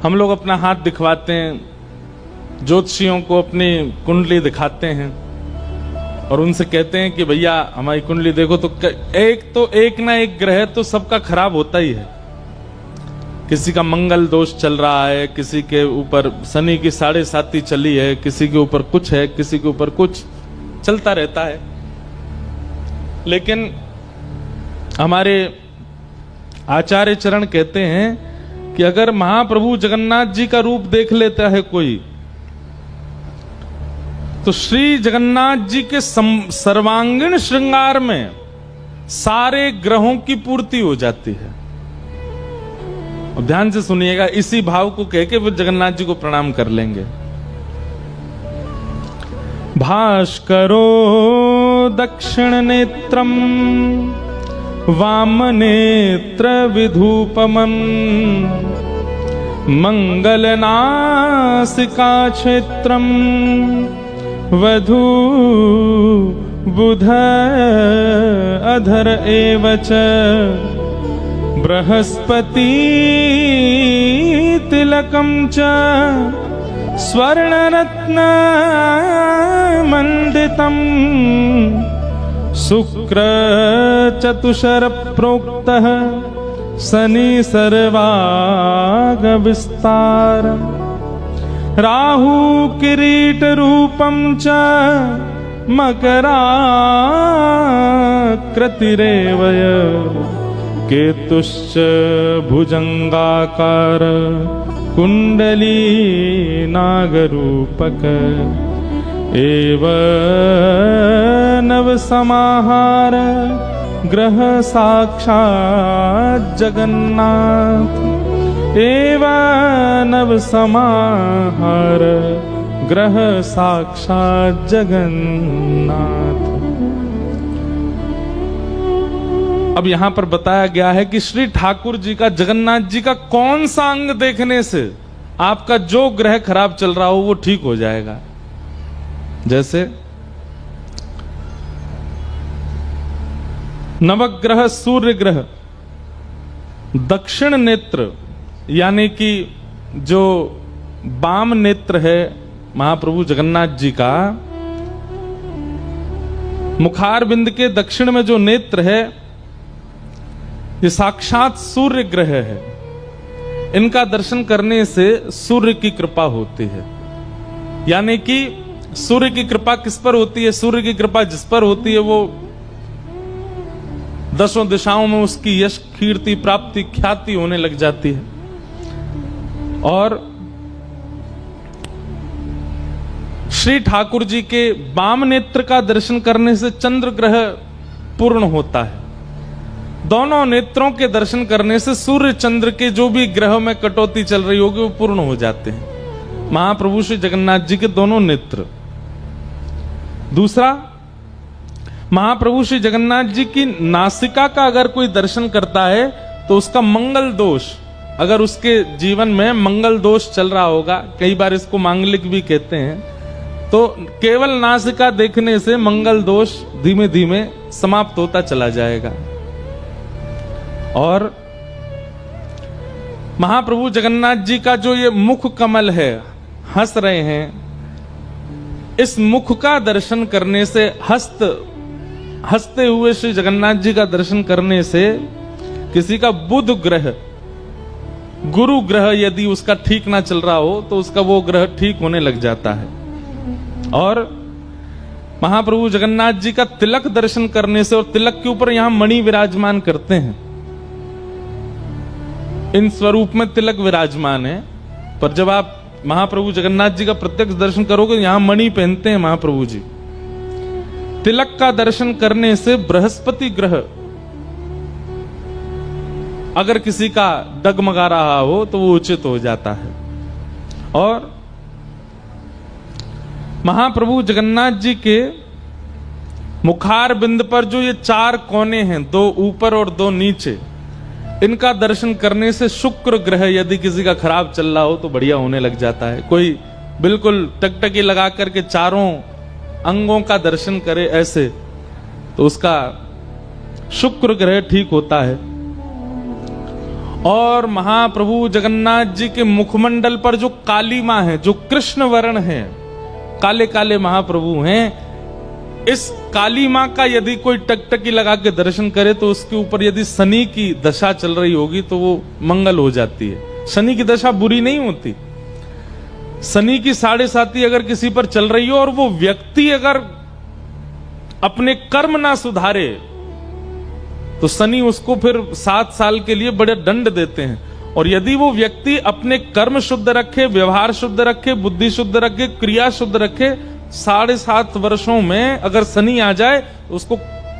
हम लोग अपना हाथ दिखवाते हैं, ज्योतिषियों को अपनी कुंडली दिखाते हैं और उनसे कहते हैं कि भैया हमारी कुंडली देखो। तो एक ना एक ग्रह तो सबका खराब होता ही है। किसी का मंगल दोष चल रहा है, किसी के ऊपर शनि की 7.5 चली है, किसी के ऊपर कुछ है, किसी के ऊपर कुछ चलता रहता है। लेकिन हमारे आचार्य चरण कहते हैं कि अगर महाप्रभु जगन्नाथ जी का रूप देख लेता है कोई, तो श्री जगन्नाथ जी के सर्वांगीण श्रृंगार में सारे ग्रहों की पूर्ति हो जाती है। और ध्यान से सुनिएगा, इसी भाव को कह के फिर जगन्नाथ जी को प्रणाम कर लेंगे। भास्करो दक्षिण नेत्रम वाम नेत्र विधूपमं मंगलनासिका क्षेत्रम वधू बुध अधर एवच बृहस्पति तिलकम च स्वर्णरत्न मंडितम शुक्र चतुषर प्रोक्तः शनि सर्वाग विस्तार राहु किरीट रूपम च मकराकृतिरेवय केतुश्च भुजंगाकार कुंडली नागरूपक एव नव समाहार ग्रह साक्षात् जगन्नाथ एव नव समाहार ग्रह साक्षात् जगन्नाथ। अब यहां पर बताया गया है कि श्री ठाकुर जी का, जगन्नाथ जी का कौन सा अंग देखने से आपका जो ग्रह खराब चल रहा हो वो ठीक हो जाएगा। जैसे नवग्रह सूर्य ग्रह दक्षिण नेत्र, यानी कि जो वाम नेत्र है महाप्रभु जगन्नाथ जी का, मुखार बिंद के दक्षिण में जो नेत्र है ये साक्षात सूर्य ग्रह है। इनका दर्शन करने से सूर्य की कृपा होती है। यानी कि सूर्य की कृपा किस पर होती है? सूर्य की कृपा जिस पर होती है वो दसों दिशाओं में उसकी यश कीर्ति प्राप्ति ख्याति होने लग जाती है। और श्री ठाकुर जी के वाम नेत्र का दर्शन करने से चंद्र ग्रह पूर्ण होता है। दोनों नेत्रों के दर्शन करने से सूर्य चंद्र के जो भी ग्रह में कटौती चल रही होगी वो पूर्ण हो जाते हैं। महाप्रभु श्री जगन्नाथ जी के दोनों नेत्र। दूसरा, महाप्रभु श्री जगन्नाथ जी की नासिका का अगर कोई दर्शन करता है तो उसका मंगल दोष, अगर उसके जीवन में मंगल दोष चल रहा होगा, कई बार इसको मांगलिक भी कहते हैं, तो केवल नासिका देखने से मंगल दोष धीमे धीमे समाप्त होता चला जाएगा। और महाप्रभु जगन्नाथ जी का जो ये मुख कमल है, हंस रहे हैं, इस मुख का दर्शन करने से, हंसते हुए श्री जगन्नाथ जी का दर्शन करने से किसी का बुध ग्रह, गुरु ग्रह यदि उसका ठीक ना चल रहा हो तो उसका वो ग्रह ठीक होने लग जाता है। और महाप्रभु जगन्नाथ जी का तिलक दर्शन करने से, और तिलक के ऊपर यहां मणि विराजमान करते हैं, इन स्वरूप में तिलक विराजमान है, पर जब आप महाप्रभु जगन्नाथ जी का प्रत्यक्ष दर्शन करोगे यहां मणि पहनते हैं महाप्रभु जी। तिलक का दर्शन करने से बृहस्पति ग्रह अगर किसी का डगमगा रहा हो तो वो उचित हो जाता है। और महाप्रभु जगन्नाथ जी के मुखार बिंद पर जो ये 4 कोने हैं, 2 ऊपर और 2 नीचे, इनका दर्शन करने से शुक्र ग्रह यदि किसी का खराब चल रहा हो तो बढ़िया होने लग जाता है। कोई बिल्कुल टकटकी लगा करके चारों अंगों का दर्शन करे ऐसे, तो उसका शुक्र ग्रह ठीक होता है। और महाप्रभु जगन्नाथ जी के मुखमंडल पर जो कालीमा है, जो कृष्ण वर्ण है, काले काले महाप्रभु हैं, इस काली मां का यदि कोई टकटकी लगा के दर्शन करे तो उसके ऊपर यदि शनि की दशा चल रही होगी तो वो मंगल हो जाती है। शनि की दशा बुरी नहीं होती। शनि की 7.5 अगर किसी पर चल रही हो और वो व्यक्ति अगर अपने कर्म ना सुधारे तो शनि उसको फिर 7 साल के लिए बड़े दंड देते हैं। और यदि वो व्यक्ति अपने कर्म शुद्ध रखे, व्यवहार शुद्ध रखे, बुद्धि शुद्ध रखे, क्रिया शुद्ध रखे, 7.5 वर्षों में अगर शनि आ जाए तो उसको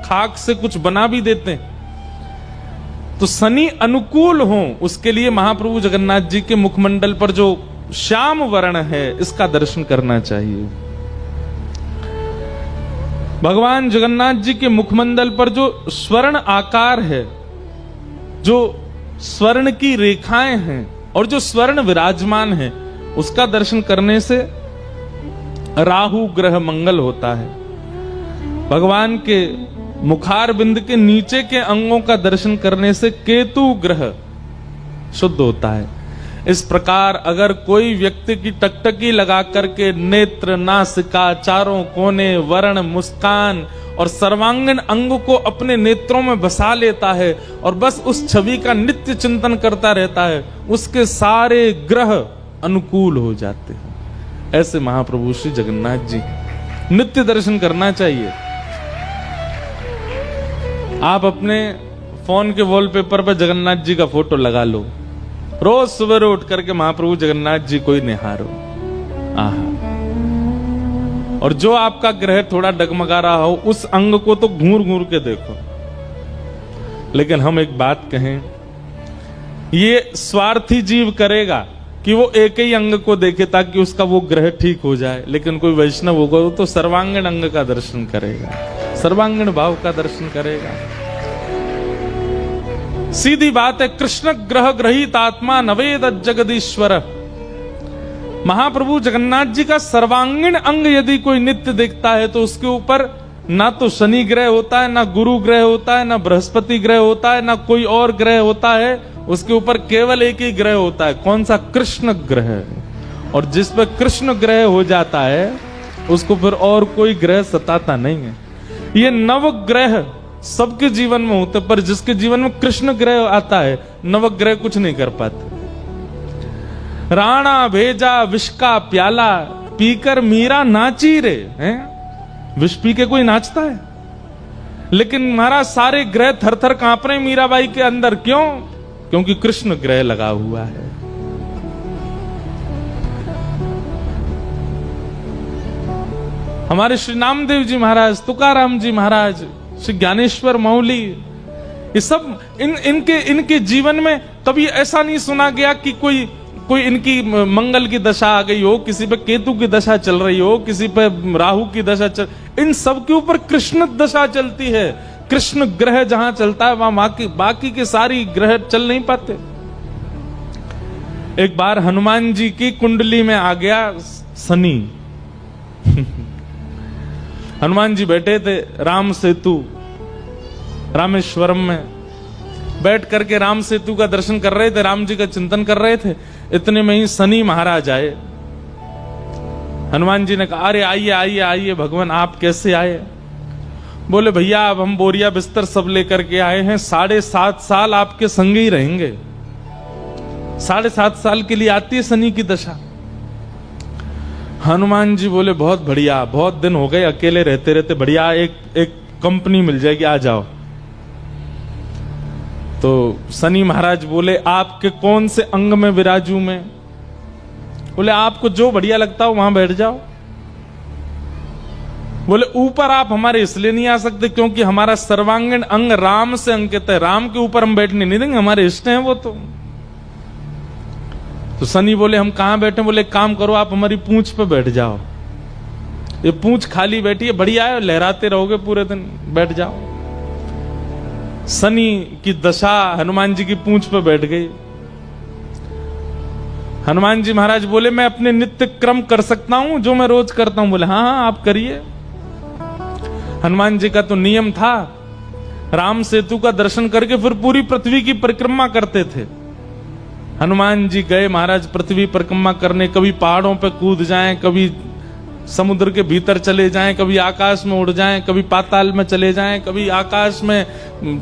खाक से कुछ बना भी देते हैं। तो शनि अनुकूल हो उसके लिए महाप्रभु जगन्नाथ जी के मुखमंडल पर जो श्याम वर्ण है इसका दर्शन करना चाहिए। भगवान जगन्नाथ जी के मुखमंडल पर जो स्वर्ण आकार है, जो स्वर्ण की रेखाएं हैं और जो स्वर्ण विराजमान है, उसका दर्शन करने से राहु ग्रह मंगल होता है। भगवान के मुखार बिंद के नीचे के अंगों का दर्शन करने से केतु ग्रह शुद्ध होता है। इस प्रकार अगर कोई व्यक्ति की टकटकी लगा करके नेत्र, नासिका, चारों कोने, वर्ण, मुस्कान और सर्वांगीण अंग को अपने नेत्रों में बसा लेता है और बस उस छवि का नित्य चिंतन करता रहता है, उसके सारे ग्रह अनुकूल हो जाते हैं। ऐसे महाप्रभु श्री जगन्नाथ जी नित्य दर्शन करना चाहिए। आप अपने फोन के वॉलपेपर पर जगन्नाथ जी का फोटो लगा लो, रोज सुबह उठ करके महाप्रभु जगन्नाथ जी को ही निहारो। आहा। और जो आपका ग्रह थोड़ा डगमगा रहा हो उस अंग को तो घूर घूर के देखो। लेकिन हम एक बात कहें, ये स्वार्थी जीव करेगा कि वो एक ही अंग को देखे ताकि उसका वो ग्रह ठीक हो जाए। लेकिन कोई वैष्णव होगा वो तो सर्वांगीण अंग का दर्शन करेगा, सर्वांगीण भाव का दर्शन करेगा। सीधी बात है, कृष्ण ग्रह ग्रहित आत्मा नवेद जगदीश्वर। महाप्रभु जगन्नाथ जी का सर्वांगीण अंग यदि कोई नित्य देखता है तो उसके ऊपर ना तो शनि ग्रह होता है, ना गुरु ग्रह होता है, ना बृहस्पति ग्रह होता है, ना कोई और ग्रह होता है। उसके ऊपर केवल एक ही ग्रह होता है। कौन सा? कृष्ण ग्रह। और जिस पर कृष्ण ग्रह हो जाता है उसको फिर और कोई ग्रह सताता नहीं है। ये नवग्रह सबके जीवन में होते, पर जिसके जीवन में कृष्ण ग्रह आता है नवग्रह कुछ नहीं कर पाते। राणा भेजा विष का प्याला, पीकर मीरा नाची रे। हैं? विष पी के कोई नाचता है? लेकिन महाराज सारे ग्रह थर थर कांप रहे मीराबाई के अंदर। क्यों? क्योंकि कृष्ण ग्रह लगा हुआ है। हमारे श्री नामदेव जी महाराज, तुकाराम जी महाराज, श्री ज्ञानेश्वर मौली, ये सब इनके जीवन में कभी ऐसा नहीं सुना गया कि कोई इनकी मंगल की दशा आ गई हो, किसी पे केतु की दशा चल रही हो, किसी पे राहु की दशा चल। इन सब के ऊपर कृष्ण दशा चलती है। कृष्ण ग्रह जहां चलता है वहां बाकी के सारी ग्रह चल नहीं पाते। एक बार हनुमान जी की कुंडली में आ गया शनि। हनुमान जी बैठे थे राम सेतु रामेश्वरम में, बैठ करके राम सेतु का दर्शन कर रहे थे, राम जी का चिंतन कर रहे थे। इतने में ही शनि महाराज आए। हनुमान जी ने कहा, अरे आइए आइए आइए भगवान, आप कैसे आए? बोले, भैया अब हम बोरिया बिस्तर सब लेकर के आए हैं, 7.5 साल आपके संग ही रहेंगे। 7.5 साल के लिए आती है शनि की दशा। हनुमान जी बोले, बहुत बढ़िया, बहुत दिन हो गए अकेले रहते रहते, बढ़िया एक कंपनी मिल जाएगी, आ जाओ। तो शनि महाराज बोले, आपके कौन से अंग में विराजू मैं? बोले, आपको जो बढ़िया लगता हो वहां बैठ जाओ। बोले, ऊपर आप हमारे इसलिए नहीं आ सकते क्योंकि हमारा सर्वांगीण अंग राम से अंकित है, राम के ऊपर हम बैठने नहीं देंगे, हमारे इष्ट हैं वो। तो शनि बोले, हम कहां बैठे? बोले, काम करो, आप हमारी पूंछ पे बैठ जाओ। ये पूंछ खाली बैठी है, बढ़िया है, लहराते रहोगे पूरे दिन, बैठ जाओ। शनि की दशा हनुमान जी की पूंछ पे बैठ गई। हनुमान जी महाराज बोले, मैं अपने नित्य क्रम कर सकता हूं जो मैं रोज करता हूं। बोले, हाँ हाँ आप करिए। हनुमान जी का तो नियम था, राम सेतु का दर्शन करके फिर पूरी पृथ्वी की परिक्रमा करते थे। हनुमान जी गए महाराज पृथ्वी परिक्रमा करने, कभी पहाड़ों पे कूद जाएं, कभी समुद्र के भीतर चले जाएं, कभी आकाश में उड़ जाएं, कभी पाताल में चले जाएं, कभी आकाश में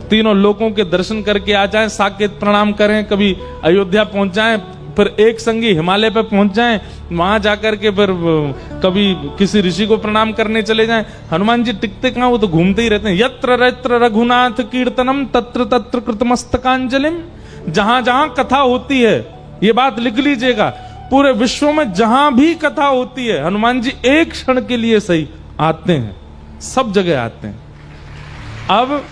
तीनों लोकों के दर्शन करके आ जाएं, साकेत प्रणाम करें, कभी अयोध्या पहुंच जाएं, फिर एक संगी हिमालय पे पहुंच जाएं, वहां जाकर के फिर कभी किसी ऋषि को प्रणाम करने चले जाएं। हनुमान जी टिकते कहां, वो तो घूमते ही रहते हैं। यत्र यत्र रघुनाथ कीर्तनम तत्र तत्र कृतमस्तकांजलिम। जहां जहां कथा होती है, ये बात लिख लीजिएगा, पूरे विश्व में जहां भी कथा होती है, हनुमान जी एक क्षण के लिए सही आते हैं, सब जगह आते हैं। अब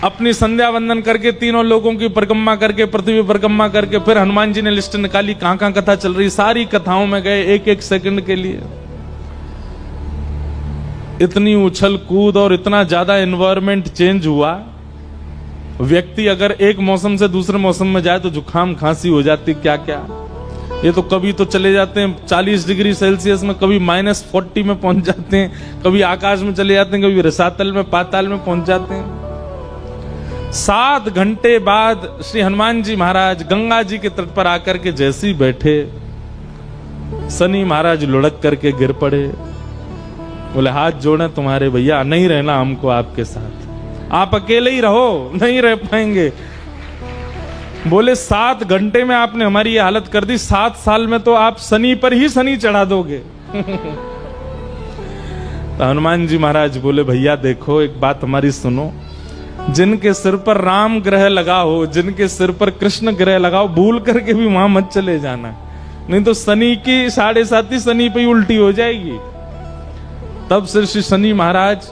अपनी संध्या वंदन करके तीनों लोगों की परिक्रमा करके, पृथ्वी परिक्रमा करके, फिर हनुमान जी ने लिस्ट निकाली कहां कहां कथा चल रही, सारी कथाओं में गए एक एक सेकंड के लिए। इतनी उछल कूद और इतना ज्यादा एनवायरमेंट चेंज हुआ, व्यक्ति अगर एक मौसम से दूसरे मौसम में जाए तो जुकाम खांसी हो जाती, क्या क्या। ये तो कभी तो चले जाते हैं 40 डिग्री सेल्सियस में, कभी -40 में पहुंच जाते हैं, कभी आकाश में चले जाते हैं, कभी रसातल में पाताल में पहुंच जाते हैं। 7 घंटे बाद श्री हनुमान जी महाराज गंगा जी के तट पर आकर के जैसे ही बैठे, शनि महाराज लुढ़क करके गिर पड़े। बोले हाथ जोड़े तुम्हारे भैया, नहीं रहना हमको आपके साथ, आप अकेले ही रहो, नहीं रह पाएंगे। बोले 7 घंटे में आपने हमारी ये हालत कर दी, 7 साल में तो आप शनि पर ही शनि चढ़ा दोगे। तो हनुमान जी महाराज बोले भैया देखो, एक बात हमारी सुनो, जिनके सिर पर राम ग्रह लगा हो, जिनके सिर पर कृष्ण ग्रह लगाओ, भूल करके भी वहां मत चले जाना, नहीं तो शनि की 7.5 शनि पे उल्टी हो जाएगी। तब से श्री शनि महाराज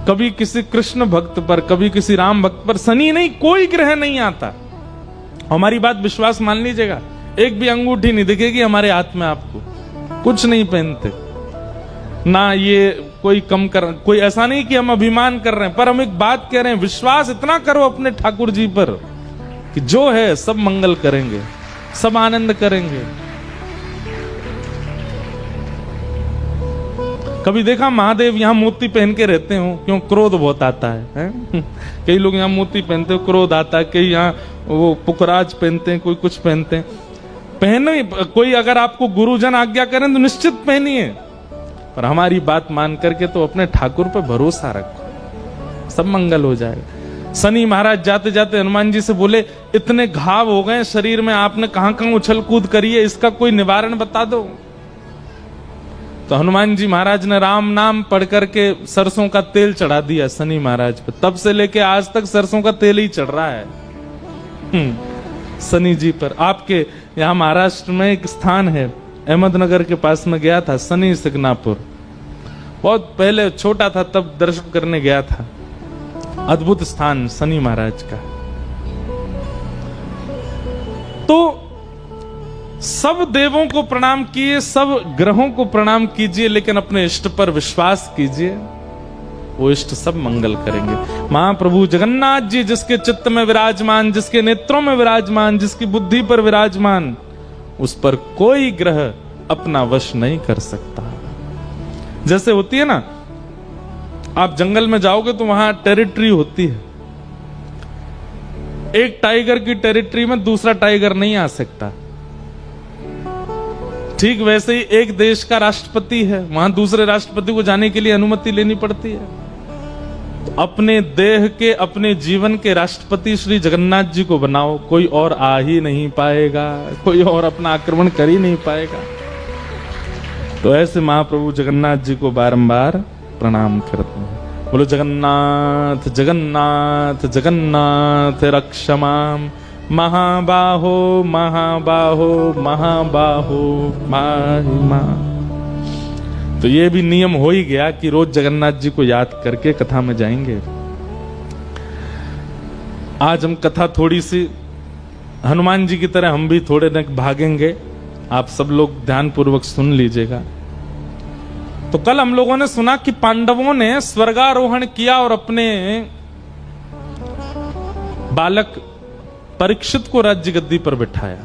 कभी किसी कृष्ण भक्त पर, कभी किसी राम भक्त पर, शनि नहीं, कोई ग्रह नहीं आता। हमारी बात विश्वास मान लीजिएगा, एक भी अंगूठी नहीं दिखेगी हमारे हाथ में आपको, कुछ नहीं पहनते ना, ये कोई कम कर, कोई ऐसा नहीं कि हम अभिमान कर रहे हैं, पर हम एक बात कह रहे हैं, विश्वास इतना करो अपने ठाकुर जी पर कि जो है सब मंगल करेंगे, सब आनंद करेंगे। कभी देखा महादेव यहां मोती पहन के रहते हो, क्यों? क्रोध बहुत आता है? कई लोग यहां मोती पहनते हो, क्रोध आता है, कई यहां वो पुखराज पहनते हैं, कोई कुछ पहनते हैं। पहने, कोई अगर आपको गुरुजन आज्ञा करें तो निश्चित पहनिए, पर हमारी बात मान करके तो अपने ठाकुर पर भरोसा रखो, सब मंगल हो जाएगा। शनि महाराज जाते जाते हनुमान जी से बोले, इतने घाव हो गए शरीर में, आपने कहां कहां उछल कूद करी है, इसका कोई निवारण बता दो। तो हनुमान जी महाराज ने राम नाम पढ़ करके सरसों का तेल चढ़ा दिया शनि महाराज पे, तब से लेके आज तक सरसों का तेल ही चढ़ रहा है शनि जी पर। आपके यहाँ महाराष्ट्र में एक स्थान है, अहमदनगर के पास में गया था, शनि सिग्नापुर, बहुत पहले छोटा था तब दर्शन करने गया था। अद्भुत स्थान शनि महाराज का। तो सब देवों को प्रणाम कीजिए, सब ग्रहों को प्रणाम कीजिए, लेकिन अपने इष्ट पर विश्वास कीजिए, वो इष्ट सब मंगल करेंगे। महाप्रभु जगन्नाथ जी जिसके चित्त में विराजमान, जिसके नेत्रों में विराजमान, जिसकी बुद्धि पर विराजमान, उस पर कोई ग्रह अपना वश नहीं कर सकता। जैसे होती है ना, आप जंगल में जाओगे तो वहां टेरिटरी होती है, एक टाइगर की टेरिटरी में दूसरा टाइगर नहीं आ सकता। ठीक वैसे ही एक देश का राष्ट्रपति है, वहां दूसरे राष्ट्रपति को जाने के लिए अनुमति लेनी पड़ती है। तो अपने देह के, अपने जीवन के राष्ट्रपति श्री जगन्नाथ जी को बनाओ, कोई और आ ही नहीं पाएगा, कोई और अपना आक्रमण कर ही नहीं पाएगा। तो ऐसे महाप्रभु जगन्नाथ जी को बारंबार प्रणाम करते हैं। बोलो जगन्नाथ जगन्नाथ जगन्नाथ रक्षमाम, महाबाहो महाबाहो महाबाहो महिमा। तो ये भी नियम हो ही गया कि रोज जगन्नाथ जी को याद करके कथा में जाएंगे। आज हम कथा थोड़ी सी हनुमान जी की तरह हम भी थोड़े न भागेंगे, आप सब लोग ध्यान पूर्वक सुन लीजिएगा। तो कल हम लोगों ने सुना कि पांडवों ने स्वर्गारोहण किया और अपने बालक परीक्षित को राज्य गद्दी पर बिठाया।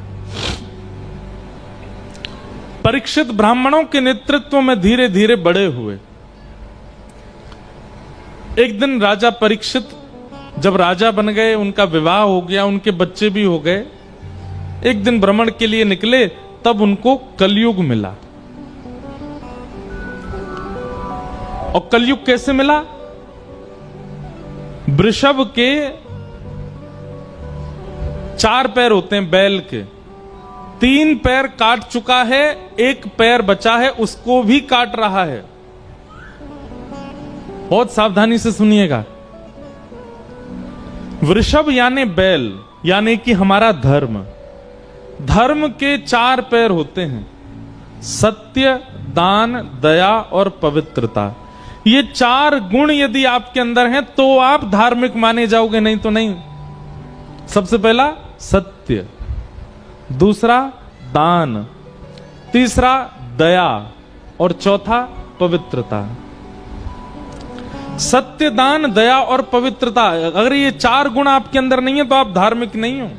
परीक्षित ब्राह्मणों के नेतृत्व में धीरे धीरे बड़े हुए। एक दिन राजा परीक्षित जब राजा बन गए, उनका विवाह हो गया, उनके बच्चे भी हो गए, एक दिन भ्रमण के लिए निकले, तब उनको कलयुग मिला। और कलयुग कैसे मिला? वृषभ के 4 पैर होते हैं बैल के, 3 पैर काट चुका है, 1 पैर बचा है, उसको भी काट रहा है। बहुत सावधानी से सुनिएगा। वृषभ यानी बैल, यानी कि हमारा धर्म। धर्म के 4 पैर होते हैं, सत्य, दान, दया और पवित्रता। ये 4 गुण यदि आपके अंदर हैं तो आप धार्मिक माने जाओगे, नहीं तो नहीं। सबसे पहला सत्य, दूसरा दान, तीसरा दया और चौथा पवित्रता। सत्य, दान, दया और पवित्रता, अगर ये 4 गुण आपके अंदर नहीं है तो आप धार्मिक नहीं हो।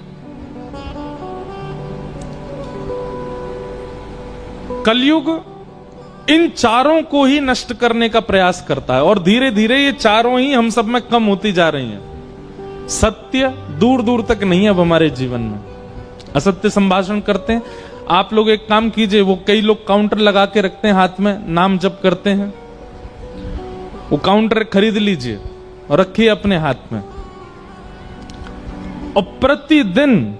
कलयुग इन 4 को ही नष्ट करने का प्रयास करता है और धीरे धीरे ये 4 ही हम सब में कम होती जा रही हैं। सत्य दूर दूर तक नहीं है अब हमारे जीवन में। असत्य संभाषण करते हैं। आप लोग एक काम कीजिए, वो कई लोग काउंटर लगा के रखते हैं, हाथ में नाम जप करते हैं, वो काउंटर खरीद लीजिए और रखिए अपने हाथ में। और प्रतिदिन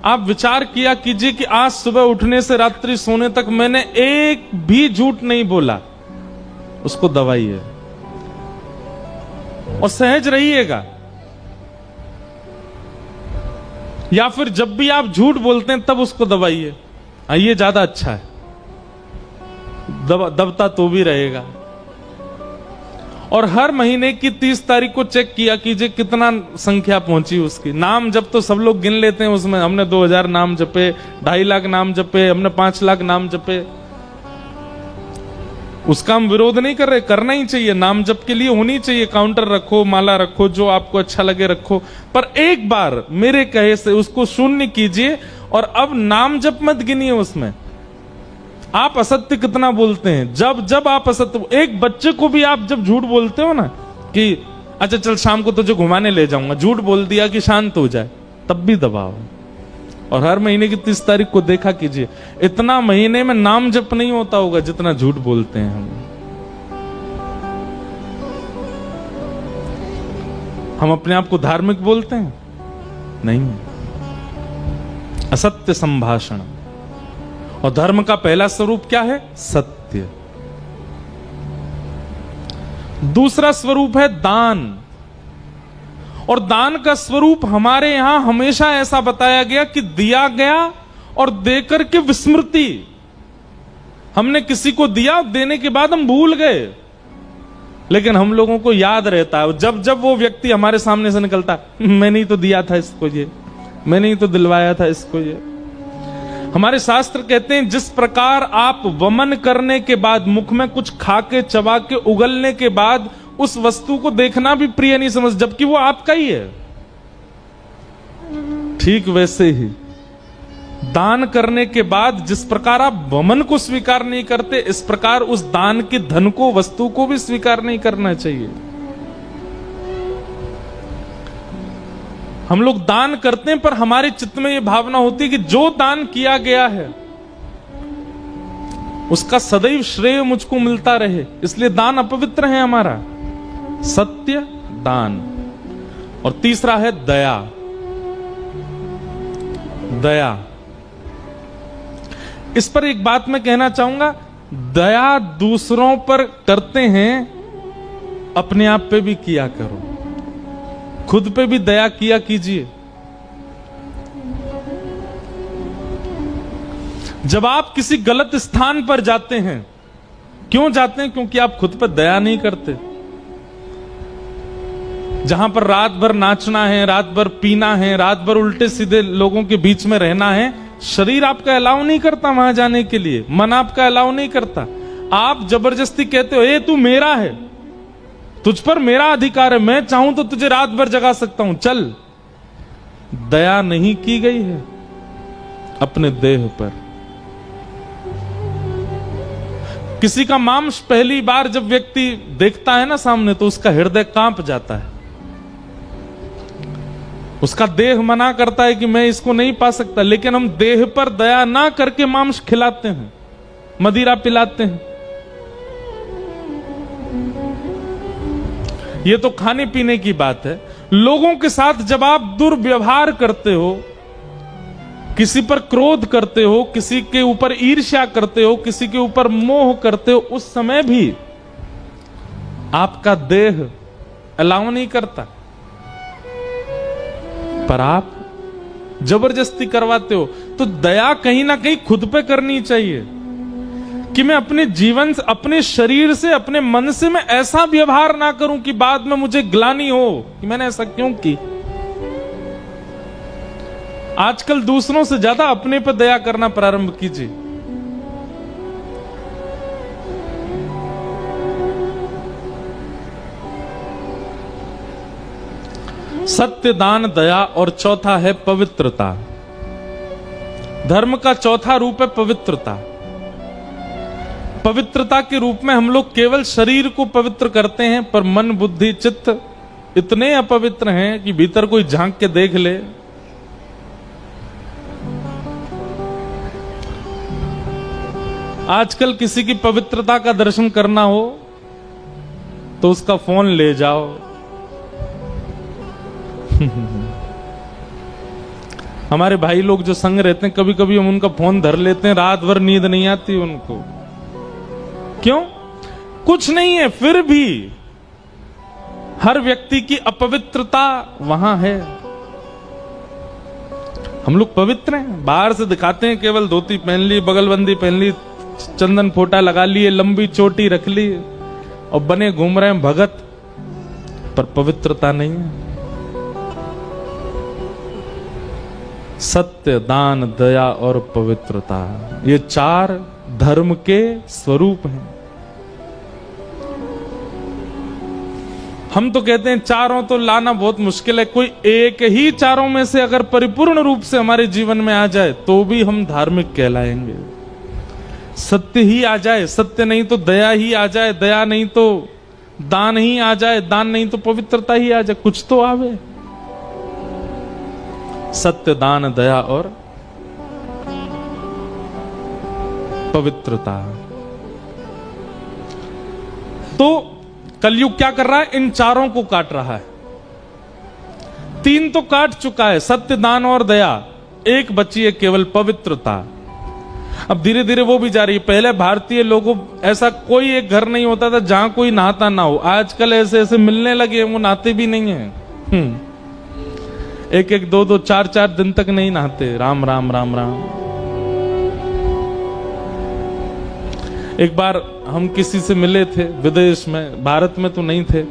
आप विचार किया कीजिए कि आज सुबह उठने से रात्रि सोने तक मैंने एक भी झूठ नहीं बोला, उसको दबाइए और सहज रहिएगा। या फिर जब भी आप झूठ बोलते हैं तब उसको दबाइए, ये ज्यादा अच्छा है, दबता तो भी रहेगा। और हर महीने की 30 तारीख को चेक किया कीजिए कितना संख्या पहुंची उसकी। नाम जब तो सब लोग गिन लेते हैं, उसमें हमने 2000 नाम जपे, 2.5 लाख नाम जपे, हमने 5 लाख नाम जपे। उसका हम विरोध नहीं कर रहे, करना ही चाहिए, नाम जप के लिए होनी चाहिए। काउंटर रखो, माला रखो, जो आपको अच्छा लगे रखो, पर एक बार मेरे कहे से उसको शून्य कीजिए और अब नाम जप मत गिनिए उसमें। आप असत्य कितना बोलते हैं, जब आप असत्य, एक बच्चे को भी आप जब झूठ बोलते हो ना कि अच्छा चल शाम को तुझे घुमाने ले जाऊंगा, झूठ बोल दिया कि शांत हो जाए, तब भी दबाओ। और हर महीने की 30 तारीख को देखा कीजिए, इतना महीने में नाम जप नहीं होता होगा जितना झूठ बोलते हैं हम अपने आप को धार्मिक बोलते हैं? नहीं। असत्य संभाषण। और धर्म का पहला स्वरूप क्या है? सत्य। दूसरा स्वरूप है दान। और दान का स्वरूप हमारे यहां हमेशा ऐसा बताया गया कि दिया गया और देकर के विस्मृति। हमने किसी को दिया, देने के बाद हम भूल गए, लेकिन हम लोगों को याद रहता है। जब जब वो व्यक्ति हमारे सामने से निकलता, मैंने ही तो दिया था इसको ये, मैंने ही तो दिलवाया था इसको ये। हमारे शास्त्र कहते हैं जिस प्रकार आप वमन करने के बाद, मुख में कुछ खा के चबा के उगलने के बाद उस वस्तु को देखना भी प्रिय नहीं समझ, जबकि वो आपका ही है, ठीक वैसे ही दान करने के बाद जिस प्रकार आप वमन को स्वीकार नहीं करते, इस प्रकार उस दान के धन को, वस्तु को भी स्वीकार नहीं करना चाहिए। हम लोग दान करते हैं पर हमारे चित्त में यह भावना होती है कि जो दान किया गया है उसका सदैव श्रेय मुझको मिलता रहे, इसलिए दान अपवित्र है हमारा। सत्य, दान। और तीसरा है दया। दया, इस पर एक बात मैं कहना चाहूंगा, दया दूसरों पर करते हैं, अपने आप पे भी किया करो, खुद पे भी दया किया कीजिए। जब आप किसी गलत स्थान पर जाते हैं, क्यों जाते हैं? क्योंकि आप खुद पर दया नहीं करते। जहां पर रात भर नाचना है, रात भर पीना है, रात भर उल्टे सीधे लोगों के बीच में रहना है, शरीर आपका अलाउ नहीं करता वहां जाने के लिए, मन आपका अलाउ नहीं करता। आप जबरदस्ती कहते हो, ए तू मेरा है, तुझ पर मेरा अधिकार है, मैं चाहूं तो तुझे रात भर जगा सकता हूं, चल। दया नहीं की गई है अपने देह पर। किसी का मांस पहली बार जब व्यक्ति देखता है ना सामने, तो उसका हृदय कांप जाता है। उसका देह मना करता है कि मैं इसको नहीं पा सकता, लेकिन हम देह पर दया ना करके मांस खिलाते हैं, मदिरा पिलाते हैं। ये तो खाने पीने की बात है। लोगों के साथ जब आप दुर्व्यवहार करते हो, किसी पर क्रोध करते हो, किसी के ऊपर ईर्ष्या करते हो, किसी के ऊपर मोह करते हो, उस समय भी आपका देह अलाउ नहीं करता, पर आप जबरदस्ती करवाते हो। तो दया कहीं ना कहीं खुद पे करनी चाहिए कि मैं अपने जीवन से, अपने शरीर से, अपने मन से मैं ऐसा व्यवहार ना करूं कि बाद में मुझे ग्लानि हो कि मैंने ऐसा क्यों की। आजकल दूसरों से ज्यादा अपने पर दया करना प्रारंभ कीजिए। सत्य, दान, दया और चौथा है पवित्रता। धर्म का चौथा रूप है पवित्रता। पवित्रता के रूप में हम लोग केवल शरीर को पवित्र करते हैं, पर मन, बुद्धि, चित्त इतने अपवित्र हैं कि भीतर कोई झांक के देख ले। आजकल किसी की पवित्रता का दर्शन करना हो तो उसका फोन ले जाओ। हमारे भाई लोग जो संग रहते हैं, कभी कभी हम उनका फोन धर लेते हैं, रात भर नींद नहीं आती उनको। क्यों? कुछ नहीं है, फिर भी हर व्यक्ति की अपवित्रता वहां है। हम लोग पवित्र हैं, बाहर से दिखाते हैं, केवल धोती पहन ली, बगलबंदी पहन ली, चंदन फोटा लगा लिए, लंबी चोटी रख ली और बने घूम रहे हैं भगत, पर पवित्रता नहीं है। सत्य, दान, दया और पवित्रता, ये चार धर्म के स्वरूप हैं। हम तो कहते हैं चारों तो लाना बहुत मुश्किल है, कोई एक ही चारों में से अगर परिपूर्ण रूप से हमारे जीवन में आ जाए तो भी हम धार्मिक कहलाएंगे। सत्य ही आ जाए, सत्य नहीं तो दया ही आ जाए, दया नहीं तो दान ही आ जाए, दान नहीं तो पवित्रता ही आ जाए, कुछ तो आवे। सत्य, दान, दया और पवित्रता। तो कलयुग क्या कर रहा है? इन चारों को काट रहा है। तीन तो काट चुका है, सत्य, दान और दया, एक बची है केवल पवित्रता। अब धीरे धीरे वो भी जा रही है। पहले भारतीय लोगों, ऐसा कोई एक घर नहीं होता था जहां कोई नहाता ना हो। आजकल ऐसे ऐसे मिलने लगे, वो नहाते भी नहीं है। एक एक, दो दो, चार चार दिन तक नहीं नहाते। राम राम राम राम। एक बार हम किसी से मिले थे विदेश में, भारत में तो नहीं थे,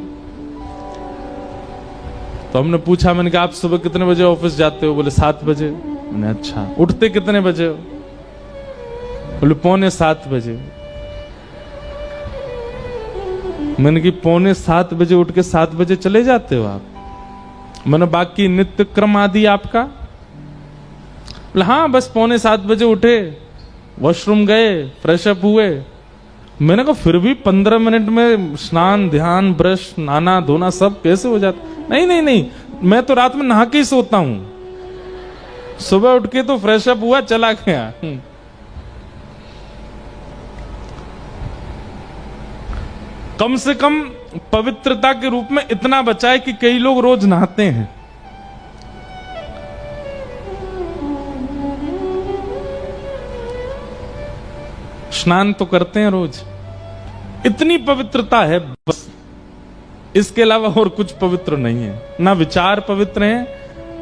तो हमने पूछा, मैंने कहा आप सुबह कितने बजे ऑफिस जाते हो? बोले 7 बजे। मैंने अच्छा, उठते कितने बजे हो? बोले 6:45 बजे। मैंने कि 6:45 बजे उठ के 7 बजे चले जाते हो आप? मैंने बाकी नित्य क्रम आदि आपका? बोले हाँ, बस 6:45 बजे उठे, वॉशरूम गए, फ्रेश अप हुए। मैंने कहा फिर भी 15 मिनट में स्नान, ध्यान, ब्रश, नहाना धोना सब कैसे हो जाता? नहीं नहीं नहीं, मैं तो रात में नहा के ही सोता हूं, सुबह उठ के तो फ्रेश अप हुआ, चला गया। कम से कम पवित्रता के रूप में इतना बचा है कि कई लोग रोज नहाते हैं। स्नान तो करते हैं रोज, इतनी पवित्रता है बस। इसके अलावा और कुछ पवित्र नहीं है। ना विचार पवित्र है,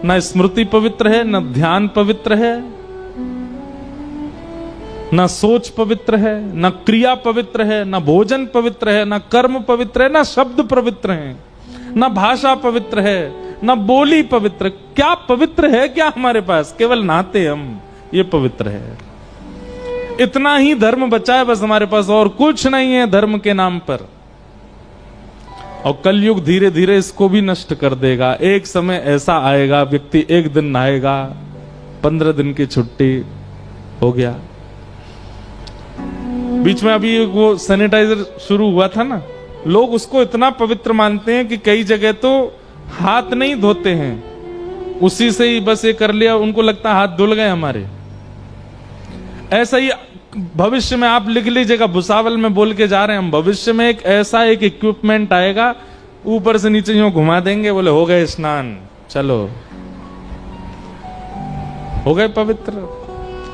ना स्मृति पवित्र है, ना ध्यान पवित्र है, ना सोच पवित्र है, ना क्रिया पवित्र है, ना भोजन पवित्र है, ना कर्म पवित्र है, ना शब्द पवित्र है, ना भाषा पवित्र है, ना बोली पवित्र। क्या पवित्र है क्या हमारे पास? केवल नहाते हम, ये पवित्र है। इतना ही धर्म बचा है बस हमारे पास, और कुछ नहीं है धर्म के नाम पर। और कलयुग धीरे धीरे इसको भी नष्ट कर देगा। एक समय ऐसा आएगा, व्यक्ति एक दिन नहाएगा, 15 दिन की छुट्टी हो गया। बीच में अभी वो सैनिटाइजर शुरू हुआ था ना, लोग उसको इतना पवित्र मानते हैं कि कई जगह तो हाथ नहीं धोते हैं, उसी से ही बस ये कर लिया, उनको लगता हाथ धुल गए हमारे। ऐसा ही भविष्य में आप लिख लीजिएगा, भुसावल में बोल के जा रहे हैं हम, भविष्य में एक ऐसा एक इक्विपमेंट आएगा, ऊपर से नीचे यूं घुमा देंगे, बोले हो गए स्नान, चलो हो गए पवित्र।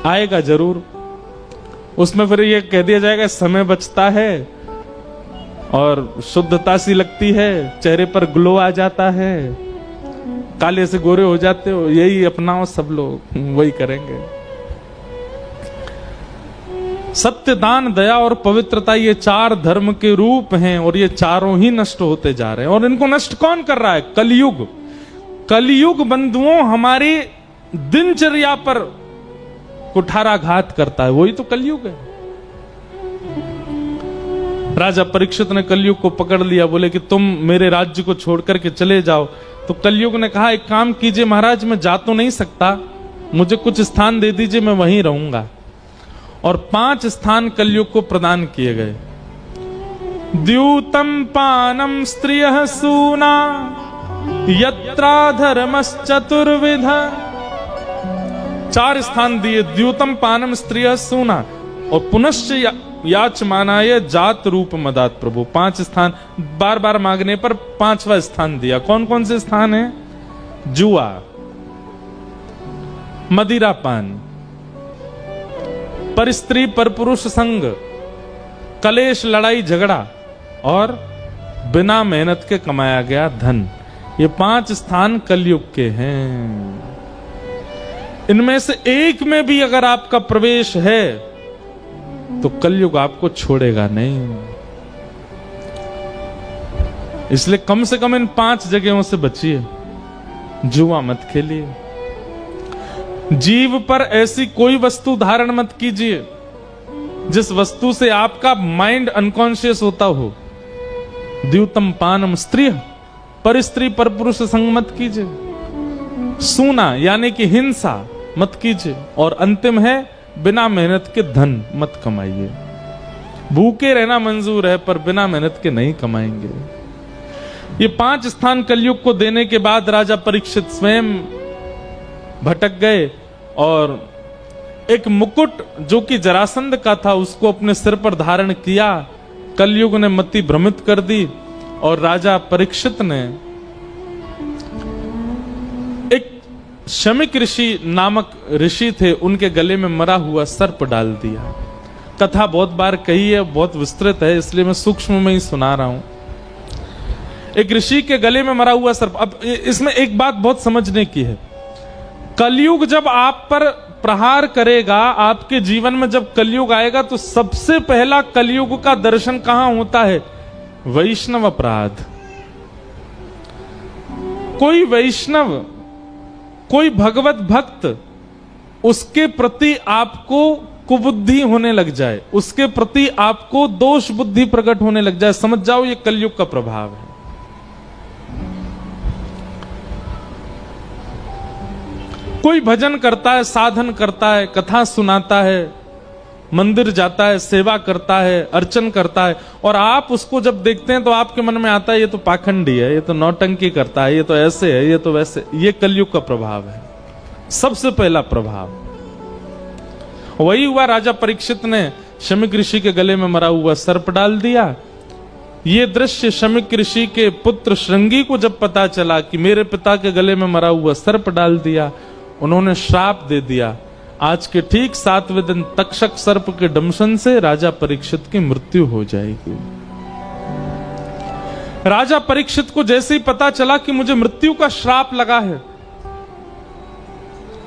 आएगा जरूर, उसमें फिर ये कह दिया जाएगा समय बचता है और शुद्धता सी लगती है, चेहरे पर ग्लो आ जाता है, काले से गोरे हो जाते हो, यही अपनाओ सब लोग, वही करेंगे। सत्य, दान, दया और पवित्रता ये चार धर्म के रूप हैं और ये चारों ही नष्ट होते जा रहे हैं। और इनको नष्ट कौन कर रहा है? कलयुग। कलयुग बंधुओं हमारी दिनचर्या पर कुठाराघात करता है, वही तो कलयुग है। राजा परीक्षित ने कलयुग को पकड़ लिया, बोले कि तुम मेरे राज्य को छोड़ करके चले जाओ। तो कलयुग ने कहा एक काम कीजिए महाराज, मैं जा तो नहीं सकता, मुझे कुछ स्थान दे दीजिए, मैं वहीं रहूंगा। और 5 स्थान कलयुग को प्रदान किए गए। द्यूतम पानम स्त्रियः सूना यत्रा धर्मश्चतुर्विध। 4 स्थान दिए, द्यूतम पानम स्त्रियः सूना और पुनश्च याचमानाय जात रूप मदात प्रभु। 5 स्थान बार बार मांगने पर 5वां स्थान दिया। कौन कौन से स्थान है? जुआ, मदिरापान, पर स्त्री पर पुरुष संग, कलेश लड़ाई झगड़ा और बिना मेहनत के कमाया गया धन। ये 5 स्थान कलयुग के हैं। इनमें से एक में भी अगर आपका प्रवेश है तो कलयुग आपको छोड़ेगा नहीं। इसलिए कम से कम इन 5 जगहों से बचिए। जुआ मत खेलिए, जीव पर ऐसी कोई वस्तु धारण मत कीजिए जिस वस्तु से आपका माइंड अनकॉन्शियस होता हो। द्यूतम पानम स्त्री, पर स्त्री पर पुरुष संग मत कीजिए। सूना यानी कि हिंसा मत कीजिए। और अंतिम है बिना मेहनत के धन मत कमाइए। भूखे रहना मंजूर है पर बिना मेहनत के नहीं कमाएंगे। ये 5 स्थान कलयुग को देने के बाद राजा परीक्षित स्वयं भटक गए और एक मुकुट जो कि जरासंध का था उसको अपने सिर पर धारण किया। कलयुग ने मति भ्रमित कर दी और राजा परीक्षित ने एक शमिक ऋषि नामक ऋषि थे, उनके गले में मरा हुआ सर्प डाल दिया। कथा बहुत बार कही है, बहुत विस्तृत है, इसलिए मैं सूक्ष्म में ही सुना रहा हूं। एक ऋषि के गले में मरा हुआ सर्प। अब इसमें एक बात बहुत समझने की है, कलयुग जब आप पर प्रहार करेगा, आपके जीवन में जब कलयुग आएगा तो सबसे पहला कलयुग का दर्शन कहां होता है? वैष्णव अपराध। कोई वैष्णव, कोई भगवत भक्त, उसके प्रति आपको कुबुद्धि होने लग जाए, उसके प्रति आपको दोष बुद्धि प्रकट होने लग जाए, समझ जाओ ये कलयुग का प्रभाव है। कोई भजन करता है, साधन करता है, कथा सुनाता है, मंदिर जाता है, सेवा करता है, अर्चन करता है, और आप उसको जब देखते हैं तो आपके मन में आता है ये तो पाखंडी है, ये तो नौटंकी करता है, ये तो ऐसे है, ये तो वैसे। ये कलयुग का प्रभाव है, सबसे पहला प्रभाव। वही हुआ, राजा परीक्षित ने शमिक ऋषि के गले में मरा हुआ सर्प डाल दिया। ये दृश्य शमिक ऋषि के पुत्र श्रृंगी को जब पता चला कि मेरे पिता के गले में मरा हुआ सर्प डाल दिया, उन्होंने श्राप दे दिया। आज के ठीक 7वें दिन तक्षक सर्प के दंशन से राजा परीक्षित की मृत्यु हो जाएगी। राजा परीक्षित को जैसे ही पता चला कि मुझे मृत्यु का श्राप लगा है,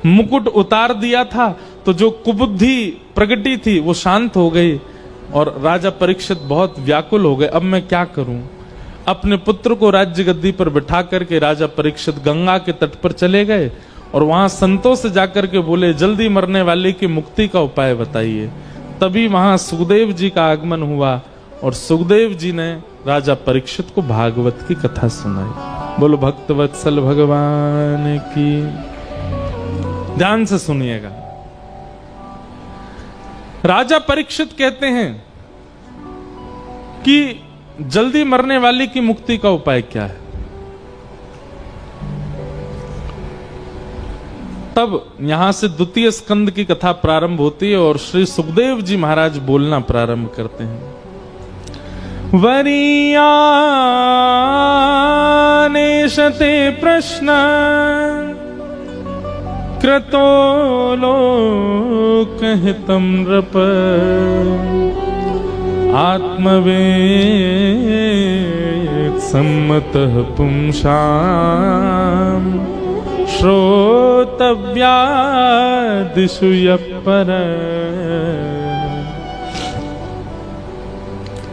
मुकुट उतार दिया था तो जो कुबुद्धि प्रगति थी वो शांत हो गई और राजा परीक्षित बहुत व्याकुल हो गए। अब मैं क्या करूं? अपने पुत्र को राज्य गद्दी पर बिठा करके राजा परीक्षित गंगा के तट पर चले गए और वहां संतों से जाकर के बोले जल्दी मरने वाले की मुक्ति का उपाय बताइए। तभी वहां सुखदेव जी का आगमन हुआ और सुखदेव जी ने राजा परीक्षित को भागवत की कथा सुनाई। बोलो भक्तवत्सल भगवान की। ध्यान से सुनिएगा। राजा परीक्षित कहते हैं कि जल्दी मरने वाले की मुक्ति का उपाय क्या है? तब यहां से द्वितीय स्कंद की कथा प्रारंभ होती है और श्री सुखदेव जी महाराज बोलना प्रारंभ करते हैं। वरीयानेशते प्रश्न क्रतो लोकहितं नृप आत्मवेद सम्मतः पुंसाम् श्रोतव्यादिषु यः परः।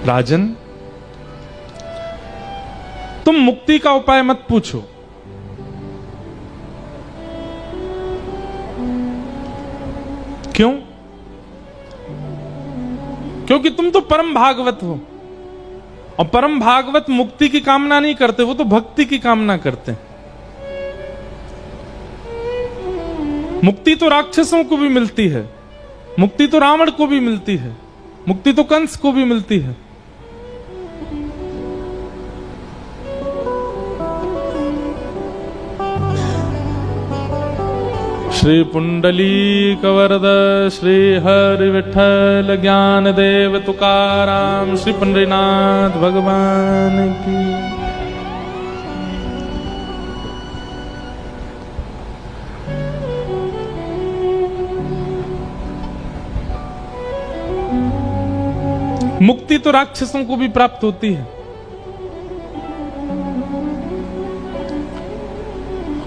राजन, तुम मुक्ति का उपाय मत पूछो। क्यों? क्योंकि तुम तो परम भागवत हो और परम भागवत मुक्ति की कामना नहीं करते, वो तो भक्ति की कामना करते हैं। मुक्ति तो राक्षसों को भी मिलती है, मुक्ति तो रावण को भी मिलती है, मुक्ति तो कंस को भी मिलती है। श्री पुंडलीक वरद श्री हरि विठल ज्ञान देव तुकाराम श्री पंडरीनाथ भगवान की। मुक्ति तो राक्षसों को भी प्राप्त होती है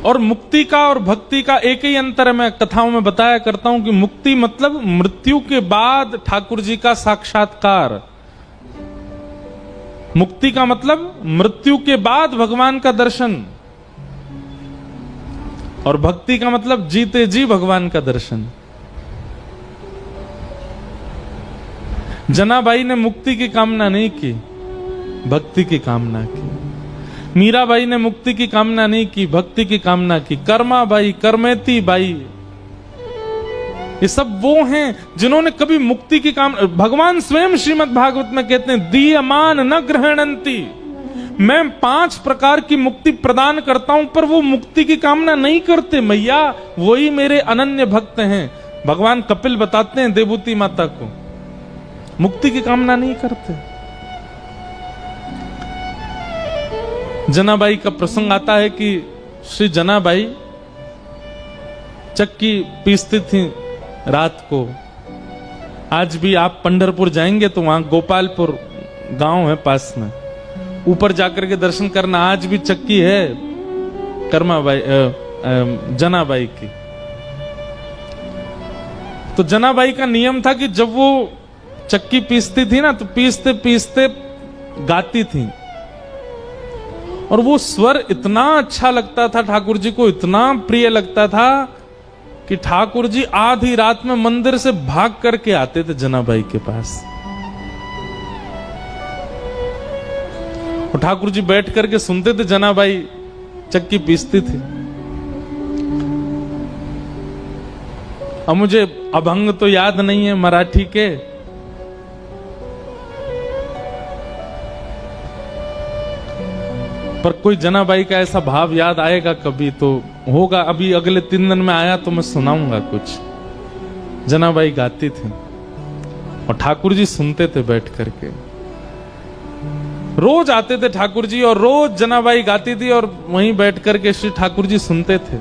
और मुक्ति का और भक्ति का एक ही अंतर मैं कथाओं में बताया करता हूं कि मुक्ति मतलब मृत्यु के बाद ठाकुर जी का साक्षात्कार, मुक्ति का मतलब मृत्यु के बाद भगवान का दर्शन और भक्ति का मतलब जीते जी भगवान का दर्शन। जनाबाई ने मुक्ति की कामना नहीं की, भक्ति की कामना की। मीराबाई ने मुक्ति की कामना नहीं की, भक्ति की कामना की। कर्माबाई, करमेती बाई, ये सब वो हैं जिन्होंने कभी मुक्ति की कामना, भगवान स्वयं श्रीमद् भागवत में कहते हैं दीयमान न ग्रहणंती, मैं 5 प्रकार की मुक्ति प्रदान करता हूं पर वो मुक्ति की कामना नहीं करते मैया, वही मेरे अनन्य भक्त हैं। भगवान कपिल बताते हैं देवूती माता को, मुक्ति की कामना नहीं करते। जनाबाई का प्रसंग आता है कि श्री जनाबाई चक्की पीसती थी रात को। आज भी आप पंढरपुर जाएंगे तो वहां गोपालपुर गांव है पास में, ऊपर जाकर के दर्शन करना, आज भी चक्की है कर्माबाई जनाबाई की। तो जनाबाई का नियम था कि जब वो चक्की पीसती थी ना तो पीसते पीसते गाती थी और वो स्वर इतना अच्छा लगता था ठाकुर जी को, इतना प्रिय लगता था कि ठाकुर जी आधी रात में मंदिर से भाग करके आते थे जनाबाई के पास और ठाकुर जी बैठ करके सुनते थे, जनाबाई चक्की पीसती थी। अब मुझे अभंग तो याद नहीं है मराठी के, पर कोई जनाबाई का ऐसा भाव याद आएगा कभी तो होगा। अभी अगले 3 दिन में आया तो मैं सुनाऊंगा कुछ। जनाबाई गाती थी और ठाकुर जी सुनते थे बैठ करके। रोज आते थे ठाकुर जी और रोज जनाबाई गाती थी और वहीं बैठ करके श्री ठाकुर जी सुनते थे।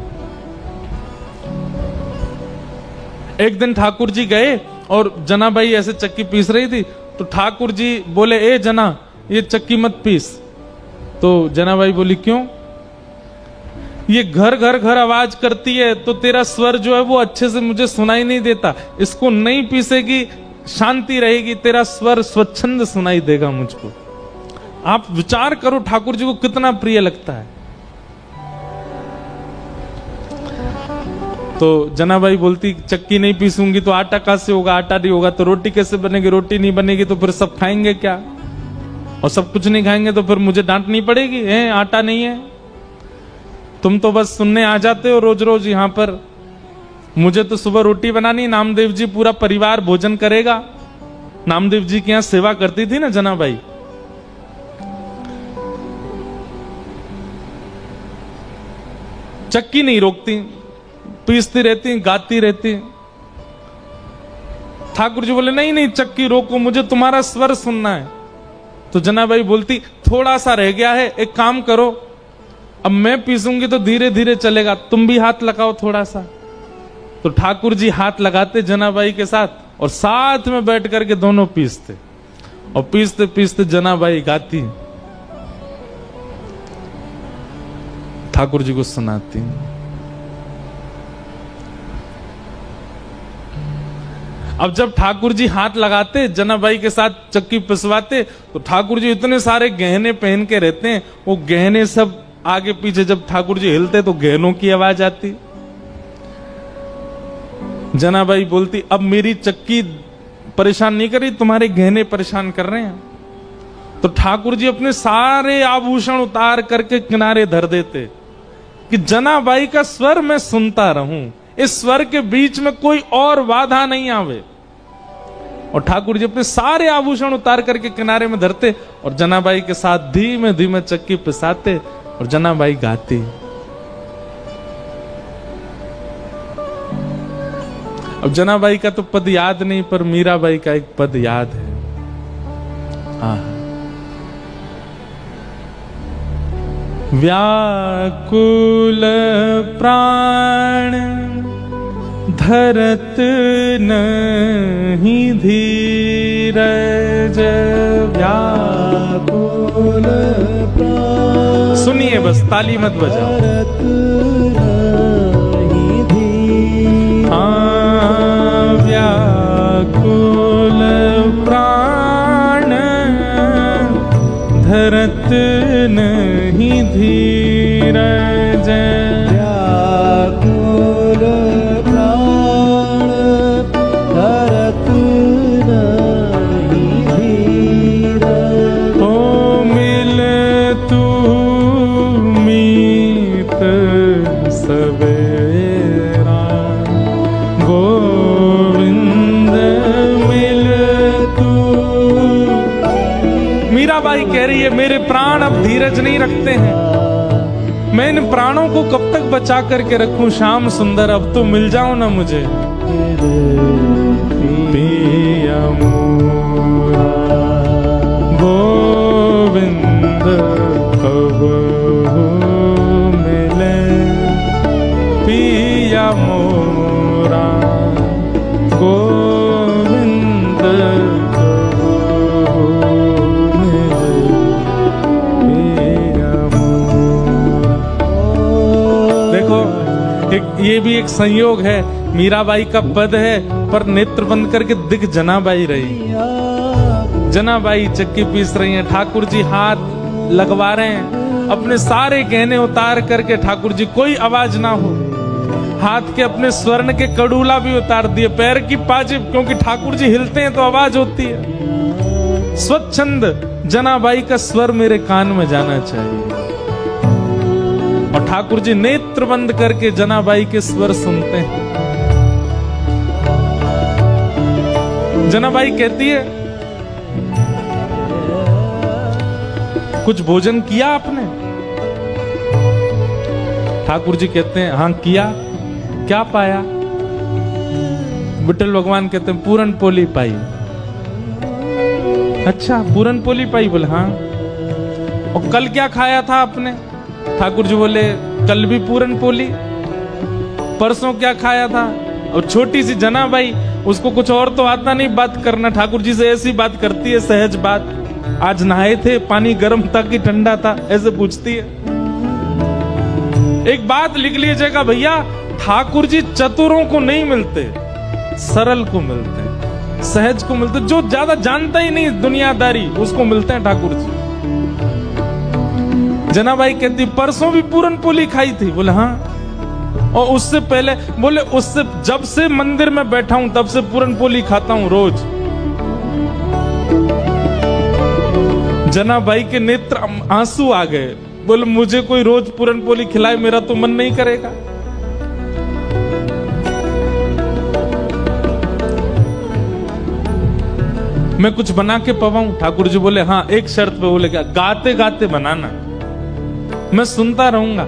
एक दिन ठाकुर जी गए और जनाबाई ऐसे चक्की पीस रही थी तो ठाकुर जी बोले, ए जना ये चक्की मत पीस। तो जनाबाई बोली, क्यों? ये घर घर घर आवाज करती है तो तेरा स्वर जो है वो अच्छे से मुझे सुनाई नहीं देता, इसको नहीं पीसेगी शांति रहेगी, तेरा स्वर स्वच्छंद सुनाई देगा मुझको। आप विचार करो ठाकुर जी को कितना प्रिय लगता है। तो जनाबाई बोलती, चक्की नहीं पीसूंगी तो आटा कहां से होगा, आटा नहीं होगा तो रोटी कैसे बनेगी, रोटी नहीं बनेगी तो फिर सब खाएंगे क्या, और सब कुछ नहीं खाएंगे तो फिर मुझे डांटनी पड़ेगी, है आटा नहीं है। तुम तो बस सुनने आ जाते हो रोज रोज यहां पर, मुझे तो सुबह रोटी बनानी, नामदेव जी पूरा परिवार भोजन करेगा। नामदेव जी के यहां सेवा करती थी ना जनाबाई। चक्की नहीं रोकती। पीसती रहती, गाती रहती। ठाकुर जी बोले नहीं नहीं चक्की रोको, मुझे तुम्हारा स्वर सुनना है। तो जनाबाई बोलती थोड़ा सा रह गया है, एक काम करो, अब मैं पीसूंगी तो धीरे धीरे चलेगा, तुम भी हाथ लगाओ थोड़ा सा। तो ठाकुर जी हाथ लगाते जनाबाई के साथ और साथ में बैठ करके दोनों पीसते, और पीसते पीसते जनाबाई गाती, ठाकुर जी को सुनाती। अब जब ठाकुर जी हाथ लगाते जनाबाई के साथ चक्की पिसवाते, तो ठाकुर जी इतने सारे गहने पहन के रहते हैं, वो गहने सब आगे पीछे जब ठाकुर जी हिलते तो गहनों की आवाज आती। जनाबाई बोलती अब मेरी चक्की परेशान नहीं कर रही, तुम्हारे गहने परेशान कर रहे हैं। तो ठाकुर जी अपने सारे आभूषण उतार करके किनारे धर देते कि जनाबाई का स्वर मैं सुनता रहूं, इस स्वर के बीच में कोई और बाधा नहीं आवे। और ठाकुर जी अपने सारे आभूषण उतार करके किनारे में धरते और जनाबाई के साथ धीमे धीमे चक्की पिसाते और जनाबाई गाती। अब जनाबाई का तो पद याद नहीं, पर मीराबाई का एक पद याद है। व्याकुल प्राण धरत नहीं धीरज, व्याकुल प्राण। सुनिए बस, ताली मत बजाओ। व्याकुल प्राण धरत नहीं धीरज, व्याकुल प्राण धरत नहीं धीरज। ओ मिल तू मीत सवेरा, गोविंद मिल तू। मीराबाई कह रही है मेरे प्राण अब धीरज नहीं रखते हैं, मैं इन प्राणों को कब तक बचा करके रखूं, श्याम सुंदर अब तो मिल जाओ ना मुझे। पिया मोरा गोविंद कब मिले, पिया मोरा गोविंद कब मिले, पिया मोरा। देखो ये भी एक संयोग है, मीराबाई का पद है पर नेत्र बंद करके दिख जनाबाई रही। जनाबाई चक्की पीस रही हैं, ठाकुर जी हाथ लगवा रहे हैं, अपने सारे गहने उतार करके ठाकुर जी कोई आवाज ना हो, हाथ के अपने स्वर्ण के कड़ूला भी उतार दिए, पैर की पाजिब, क्योंकि ठाकुर जी हिलते हैं तो आवाज होती है। स्वच्छंद जनाबाई का स्वर मेरे कान में जाना चाहिए। और ठाकुर जी नेत्र बंद करके जनाबाई के स्वर सुनते हैं। जनाबाई कहती है कुछ भोजन किया आपने? ठाकुर जी कहते हैं हाँ किया। क्या पाया? विठल भगवान कहते हैं पूरन पोली पाई। अच्छा पूरन पोली पाई? बोले हाँ। और कल क्या खाया था आपने? ठाकुर जी बोले कल भी पूरन पोली। परसों क्या खाया था? और छोटी सी जनाबाई, उसको कुछ और तो आता नहीं बात करना, ठाकुर जी से ऐसी बात करती है सहज बात, आज नहाए थे, पानी गर्म था कि ठंडा था, ऐसे पूछती है। एक बात लिख लीजिएगा भैया, ठाकुर जी चतुरों को नहीं मिलते, सरल को मिलते हैं, सहज को मिलते, जो ज्यादा जानता ही नहीं दुनियादारी उसको मिलते हैं ठाकुर जी। जनाबाई कहती परसों भी पूरन पोली खाई थी? बोले हाँ। और उससे पहले? बोले उससे जब से मंदिर में बैठा हूं तब से पूरन पोली खाता हूं रोज। जनाबाई के नेत्र आंसू आ गए। बोले मुझे कोई रोज पूरन पोली खिलाए, मेरा तो मन नहीं करेगा। मैं कुछ बना के पवाऊं? ठाकुर जी बोले हाँ, एक शर्त पे। बोले क्या? गाते गाते बनाना, मैं सुनता रहूंगा।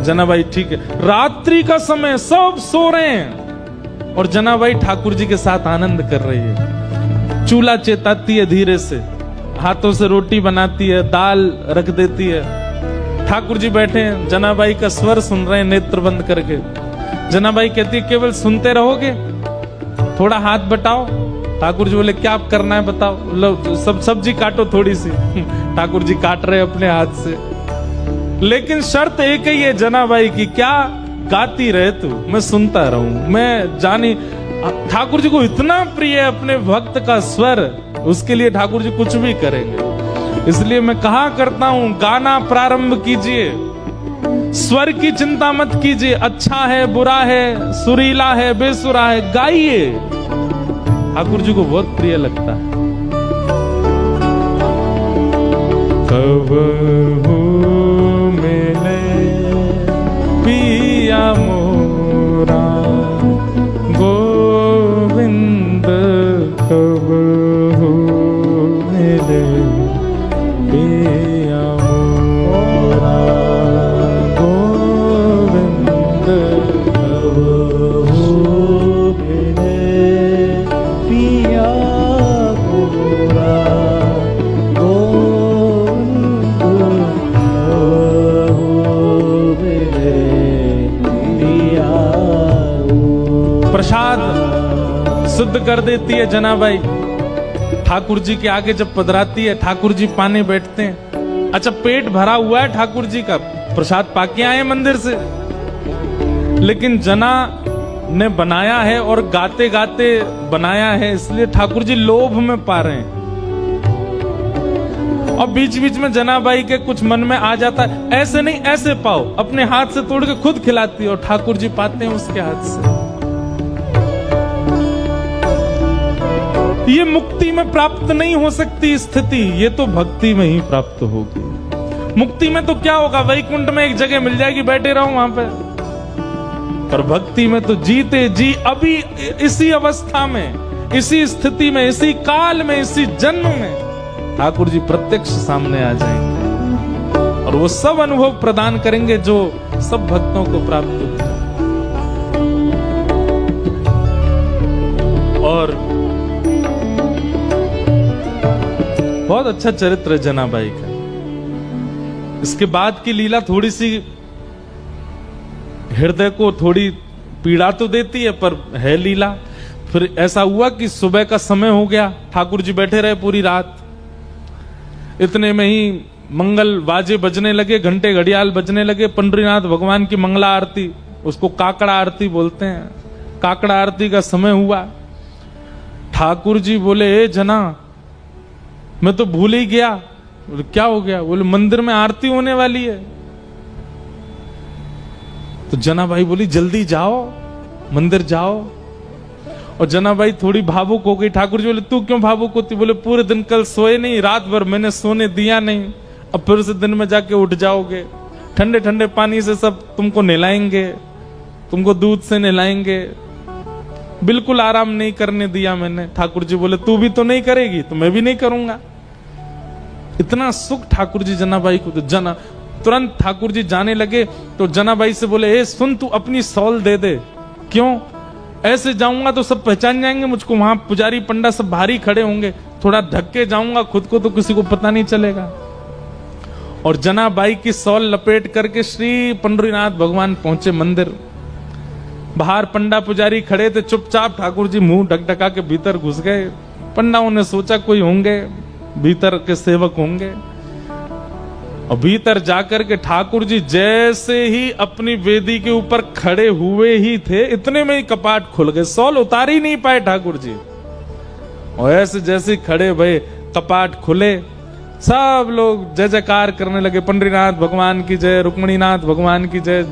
जनाबाई ठीक है। रात्रि का समय, सब सो रहे हैं और जनाबाई ठाकुर जी के साथ आनंद कर रही है। चूल्हा चेताती है धीरे से, हाथों से रोटी बनाती है, दाल रख देती है। ठाकुर जी बैठे हैं, जनाबाई का स्वर सुन रहे हैं नेत्र बंद करके। जनाबाई कहती है केवल सुनते रहोगे, थोड़ा हाथ बटाओ। ठाकुर जी बोले क्या करना है बताओ। लो सब सब्जी काटो थोड़ी सी। ठाकुर जी काट रहे अपने हाथ से, लेकिन शर्त एक ही है जनाबाई की, क्या गाती रहे तू, मैं सुनता रहूं, मैं जानी। ठाकुर जी को इतना प्रिय है अपने भक्त का स्वर, उसके लिए ठाकुर जी कुछ भी करेंगे। इसलिए मैं कहा करता हूं, गाना प्रारंभ कीजिए, स्वर की चिंता मत कीजिए, अच्छा है बुरा है, सुरीला है बेसुरा है, गाइए। ठाकुर जी को बहुत प्रिय लगता है। कब हो मिले पिया मोरा गोविंद, कब हो मिले पिया मोरा गोविंद, कब हो मिले पिया मोरा गोविंद, कब हो मिले पिया मोरा। प्रसाद शुद्ध कर देती है जनाबाई। ठाकुर जी के आगे जब पधराती है, ठाकुर जी पाने बैठते हैं। अच्छा पेट भरा हुआ है ठाकुर जी का, प्रसाद पाके आए मंदिर से, लेकिन जना ने बनाया है और गाते गाते बनाया है, इसलिए ठाकुर जी लोभ में पा रहे हैं। और बीच बीच में जनाबाई के कुछ मन में आ जाता है, ऐसे नहीं ऐसे पाओ, अपने हाथ से तोड़ के खुद खिलाती है और ठाकुर जी पाते हैं उसके हाथ से। ये मुक्ति में प्राप्त नहीं हो सकती स्थिति, ये तो भक्ति में ही प्राप्त होगी। मुक्ति में तो क्या होगा, वैकुंठ में एक जगह मिल जाएगी, बैठे रहो वहां पे। पर भक्ति में तो जीते जी अभी इसी अवस्था में, इसी स्थिति में, इसी काल में, इसी जन्म में ठाकुर जी प्रत्यक्ष सामने आ जाएंगे और वो सब अनुभव प्रदान करेंगे जो सब भक्तों को प्राप्त होता है। और बहुत अच्छा चरित्र है जनाबाई का। इसके बाद की लीला थोड़ी सी हृदय को थोड़ी पीड़ा तो देती है, पर है लीला। फिर ऐसा हुआ कि सुबह का समय हो गया, ठाकुर जी बैठे रहे पूरी रात। इतने में ही मंगल बाजे बजने लगे, घंटे घड़ियाल बजने लगे। पंडरीनाथ भगवान की मंगला आरती, उसको काकड़ा आरती बोलते हैं, काकड़ा आरती का समय हुआ। ठाकुर जी बोले ए जना, मैं तो भूल ही गया। बोले क्या हो गया? बोले मंदिर में आरती होने वाली है। तो जनाबाई बोली जल्दी जाओ, मंदिर जाओ। और जनाबाई थोड़ी भावुक हो गई। ठाकुर जी बोले तू क्यों भावुक होती? बोले पूरे दिन कल सोए नहीं, रात भर मैंने सोने दिया नहीं, अब फिर से दिन में जाके उठ जाओगे, ठंडे ठंडे पानी से सब तुमको नहलाएंगे, तुमको दूध से नहलाएंगे, बिल्कुल आराम नहीं करने दिया मैंने। ठाकुर जी बोले तू भी तो नहीं करेगी तो मैं भी नहीं करूंगा। इतना सुख ठाकुर जी जनाबाई को। तो जना तुरंत ठाकुर जी जाने लगे तो जनाबाई से बोले ए सुन, तू अपनी सॉल दे दे। क्यों? ऐसे जाऊंगा तो सब पहचान जाएंगे मुझको, वहां पुजारी पंडा सब भारी खड़े होंगे, थोड़ा ढक के जाऊंगा खुद को तो किसी को पता नहीं चलेगा। और जनाबाई की सॉल लपेट करके श्री पंडरीनाथ भगवान पहुंचे मंदिर। बाहर पंडा पुजारी खड़े थे, चुपचाप ठाकुर जी मुंह ढकढका के भीतर घुस गए। पंडाओं ने सोचा कोई होंगे, भीतर के सेवक होंगे। और भीतर जाकर के ठाकुर जी जैसे ही अपनी वेदी के ऊपर खड़े हुए ही थे, इतने में ही कपाट खुल गए, सॉल उतार ही नहीं पाए ठाकुर जी। और ऐसे जैसे खड़े भये कपाट खुले, सब लोग जय जयकार करने लगे, पंडरीनाथ भगवान की जय, रुक्मणीनाथ भगवान की जय।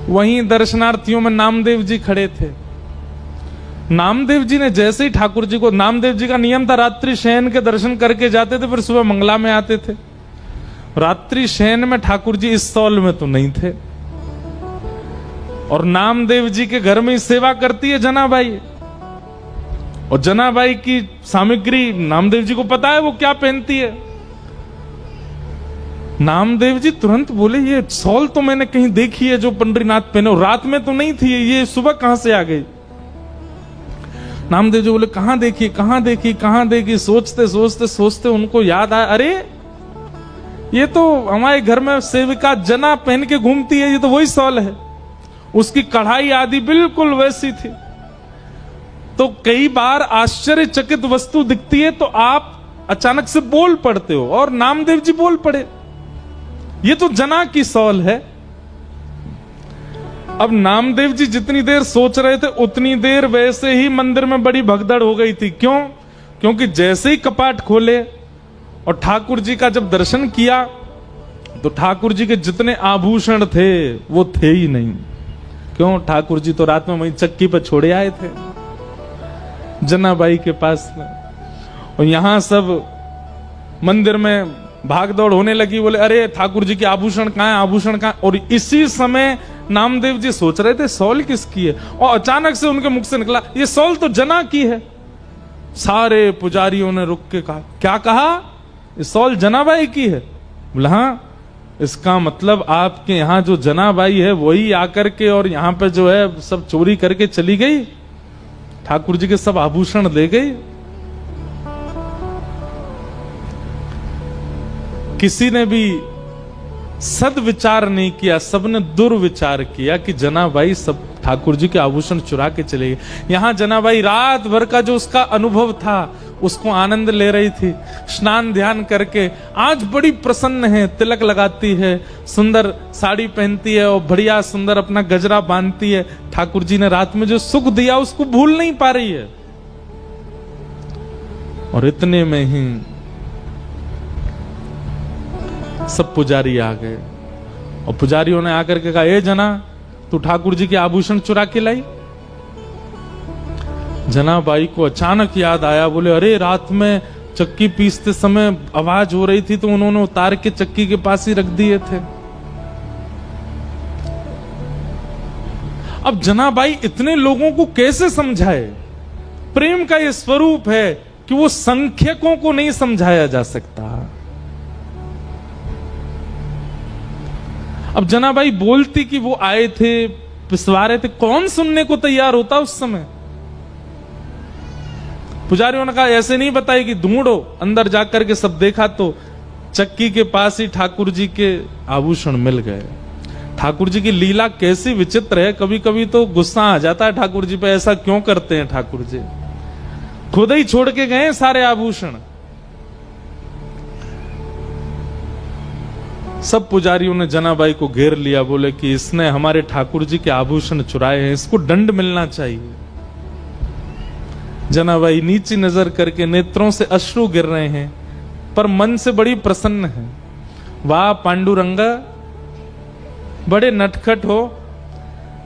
वहीं दर्शनार्थियों में नामदेव जी खड़े थे। नामदेव जी ने जैसे ही ठाकुर जी को, नामदेव जी का नियम था रात्रि शयन के दर्शन करके जाते थे, फिर सुबह मंगला में आते थे। रात्रि शयन में ठाकुर जी इस सॉल में तो नहीं थे। और नामदेव जी के घर में ही सेवा करती है जनाबाई। और जनाबाई की सामग्री नामदेव जी को पता है वो क्या पहनती है। नामदेव जी तुरंत बोले, ये सॉल तो मैंने कहीं देखी है जो पंडरीनाथ पहने, रात में तो नहीं थी, ये सुबह कहां से आ गई? नामदेव जी बोले, कहां देखी कहां देखी कहां देखी? सोचते सोचते सोचते उनको याद आया, अरे ये तो हमारे घर में सेविका जना पहन के घूमती है, ये तो वही सॉल है। उसकी कढ़ाई आदि बिल्कुल वैसी थी। तो कई बार आश्चर्यचकित वस्तु दिखती है तो आप अचानक से बोल पड़ते हो, और नामदेव जी बोल पड़े, ये तो जना की सॉल है। अब नामदेव जी जितनी देर सोच रहे थे उतनी देर वैसे ही मंदिर में बड़ी भगदड़ हो गई थी। क्यों? क्योंकि जैसे ही कपाट खोले और ठाकुर जी का जब दर्शन किया तो ठाकुर जी के जितने आभूषण थे वो थे ही नहीं। क्यों? ठाकुर जी तो रात में वहीं चक्की पर छोड़े आए थे जनाबाई के पास में, और यहां सब मंदिर में भागदौड़ होने लगी। बोले, अरे ठाकुर जी के आभूषण कहां है, आभूषण कहां? और इसी समय नामदेव जी सोच रहे थे सॉल किसकी है, और अचानक से उनके मुख से निकला, ये सॉल तो जना की है। सारे पुजारियों ने रुक के कहा, क्या कहा? ये सॉल जनाबाई की है? बोला, हाँ। इसका मतलब आपके यहां जो जनाबाई है वही आकर के और यहां पे जो है सब चोरी करके चली गई, ठाकुर जी के सब आभूषण ले गई। किसी ने भी सदविचार नहीं किया, सबने दुर्विचार किया कि जनाबाई सब ठाकुर जी के आभूषण चुरा के चले गए। यहां जनाबाई रात भर का जो उसका अनुभव था उसको आनंद ले रही थी, स्नान ध्यान करके आज बड़ी प्रसन्न है, तिलक लगाती है, सुंदर साड़ी पहनती है और बढ़िया सुंदर अपना गजरा बांधती है। ठाकुर जी ने रात में जो सुख दिया उसको भूल नहीं पा रही है। और इतने में ही सब पुजारी आ गए और पुजारियों ने आकर के कहा, ए जना, तू ठाकुर जी के आभूषण चुरा के लाई? जनाबाई को अचानक याद आया। बोले, अरे रात में चक्की पीसते समय आवाज हो रही थी तो उन्होंने उतार के चक्की के पास ही रख दिए थे। अब जनाबाई इतने लोगों को कैसे समझाए? प्रेम का यह स्वरूप है कि वो संख्यकों को नहीं समझाया जा सकता। अब जनाबाई बोलती कि वो आए थे, पिसवा रहे थे, कौन सुनने को तैयार होता उस समय? पुजारियों ने कहा, ऐसे नहीं बताएगी, ढूंढो। अंदर जाकर के सब देखा तो चक्की के पास ही ठाकुर जी के आभूषण मिल गए। ठाकुर जी की लीला कैसी विचित्र है, कभी कभी तो गुस्सा आ जाता है ठाकुर जी पे, ऐसा क्यों करते हैं ठाकुर जी? खुद ही छोड़ के गए सारे आभूषण। सब पुजारियों ने जनाबाई को घेर लिया, बोले कि इसने हमारे ठाकुर जी के आभूषण चुराए हैं, इसको दंड मिलना चाहिए। जनाबाई नीची नजर करके नेत्रों से अश्रु गिर रहे हैं पर मन से बड़ी प्रसन्न है। वाह पांडुरंगा, बड़े नटखट हो,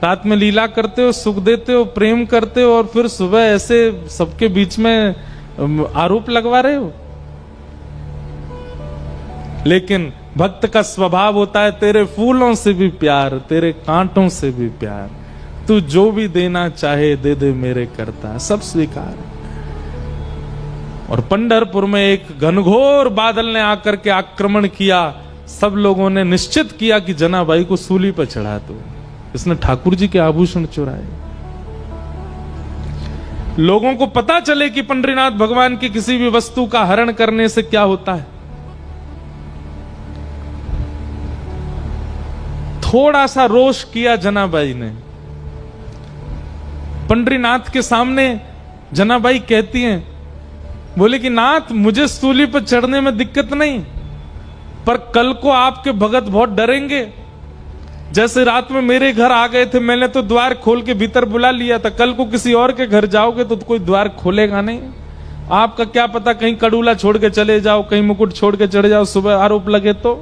रात में लीला करते हो, सुख देते हो, प्रेम करते हो, और फिर सुबह ऐसे सबके बीच में आरोप लगवा रहे हो। लेकिन भक्त का स्वभाव होता है, तेरे फूलों से भी प्यार, तेरे कांटों से भी प्यार, तू जो भी देना चाहे दे दे मेरे करता, सब स्वीकार। और पंढरपुर में एक घनघोर बादल ने आकर के आक्रमण किया। सब लोगों ने निश्चित किया कि जनाबाई को सूली पर चढ़ा दो, इसने ठाकुर जी के आभूषण चुराए। लोगों को पता चले कि पंडरीनाथ भगवान की किसी भी वस्तु का हरण करने से क्या होता है। थोड़ा सा रोष किया जनाबाई ने। पंडरीनाथ के सामने जनाबाई कहती हैं, बोले कि नाथ, मुझे सूली पर चढ़ने में दिक्कत नहीं, पर कल को आपके भगत बहुत डरेंगे। जैसे रात में मेरे घर आ गए थे, मैंने तो द्वार खोल के भीतर बुला लिया था, कल को किसी और के घर जाओगे तो कोई द्वार खोलेगा नहीं। आपका क्या पता, कहीं कड़ूला छोड़ के चले जाओ, कहीं मुकुट छोड़ के चले जाओ, सुबह आरोप लगे तो।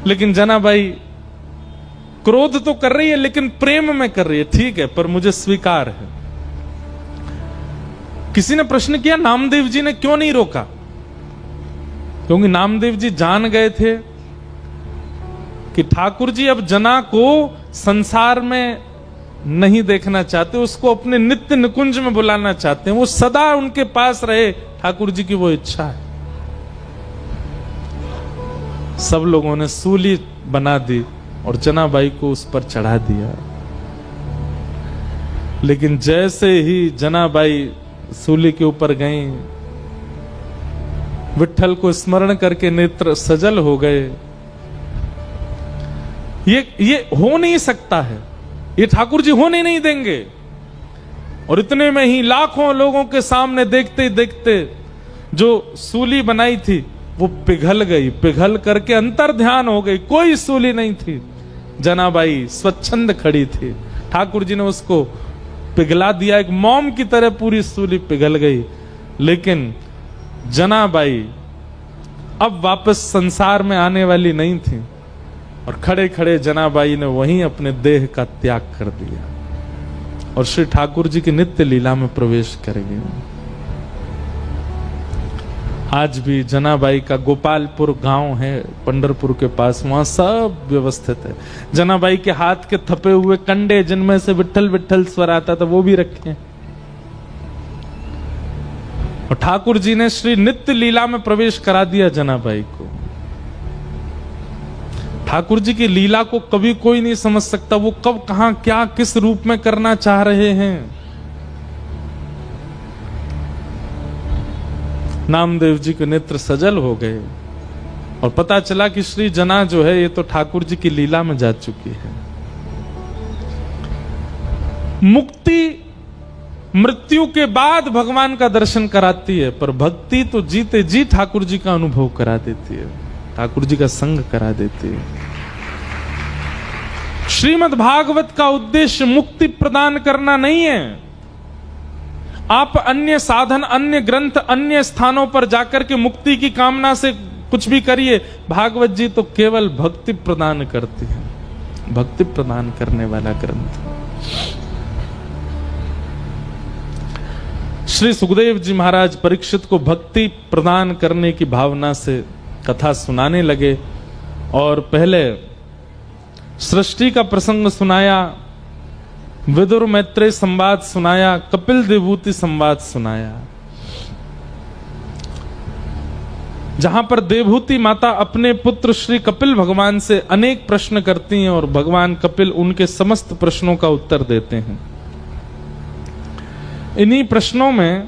लेकिन जनाबाई क्रोध तो कर रही है लेकिन प्रेम में कर रही है, ठीक है, पर मुझे स्वीकार है। किसी ने प्रश्न किया, नामदेव जी ने क्यों नहीं रोका? क्योंकि नामदेव जी जान गए थे कि ठाकुर जी अब जना को संसार में नहीं देखना चाहते, उसको अपने नित्य निकुंज में बुलाना चाहते हैं, वो सदा उनके पास रहे, ठाकुर जी की वो इच्छा है। सब लोगों ने सूली बना दी और जनाबाई को उस पर चढ़ा दिया। लेकिन जैसे ही जनाबाई सूली के ऊपर गई, विट्ठल को स्मरण करके नेत्र सजल हो गए। ये हो नहीं सकता है, ये ठाकुर जी होने नहीं देंगे। और इतने में ही लाखों लोगों के सामने देखते ही देखते जो सूली बनाई थी वो पिघल गई, पिघल करके अंतर ध्यान हो गई। कोई सूली नहीं थी, जनाबाई स्वच्छंद खड़ी थी। ठाकुर जी ने उसको पिघला दिया, एक मोम की तरह पूरी सूली पिघल गई। लेकिन जनाबाई अब वापस संसार में आने वाली नहीं थी और खड़े खड़े जनाबाई ने वहीं अपने देह का त्याग कर दिया और श्री ठाकुर जी की नित्य लीला में प्रवेश कर गए। आज भी जनाबाई का गोपालपुर गांव है पंढरपुर के पास, वहां सब व्यवस्थित है। जनाबाई के हाथ के थपे हुए कंडे जिनमें से विट्ठल विट्ठल स्वर आता था वो भी रखे हैं। और ठाकुर जी ने श्री नित्य लीला में प्रवेश करा दिया जनाबाई को। ठाकुर जी की लीला को कभी कोई नहीं समझ सकता, वो कब कहां क्या किस रूप में करना चाह रहे हैं। नामदेव जी के नेत्र सजल हो गए और पता चला कि श्री जना जो है ये तो ठाकुर जी की लीला में जा चुकी है। मुक्ति मृत्यु के बाद भगवान का दर्शन कराती है, पर भक्ति तो जीते जी ठाकुर जी का अनुभव करा देती है, ठाकुर जी का संग करा देती है। श्रीमद् भागवत का उद्देश्य मुक्ति प्रदान करना नहीं है। आप अन्य साधन, अन्य ग्रंथ, अन्य स्थानों पर जाकर के मुक्ति की कामना से कुछ भी करिए, भागवत जी तो केवल भक्ति प्रदान करती है, भक्ति प्रदान करने वाला ग्रंथ। श्री सुखदेव जी महाराज परीक्षित को भक्ति प्रदान करने की भावना से कथा सुनाने लगे और पहले सृष्टि का प्रसंग सुनाया, विदुर मैत्रेय संवाद सुनाया, कपिल देवहूति संवाद सुनाया, जहां पर देवहूति माता अपने पुत्र श्री कपिल भगवान से अनेक प्रश्न करती हैं और भगवान कपिल उनके समस्त प्रश्नों का उत्तर देते हैं। इन्हीं प्रश्नों में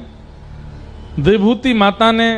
देवहूति माता ने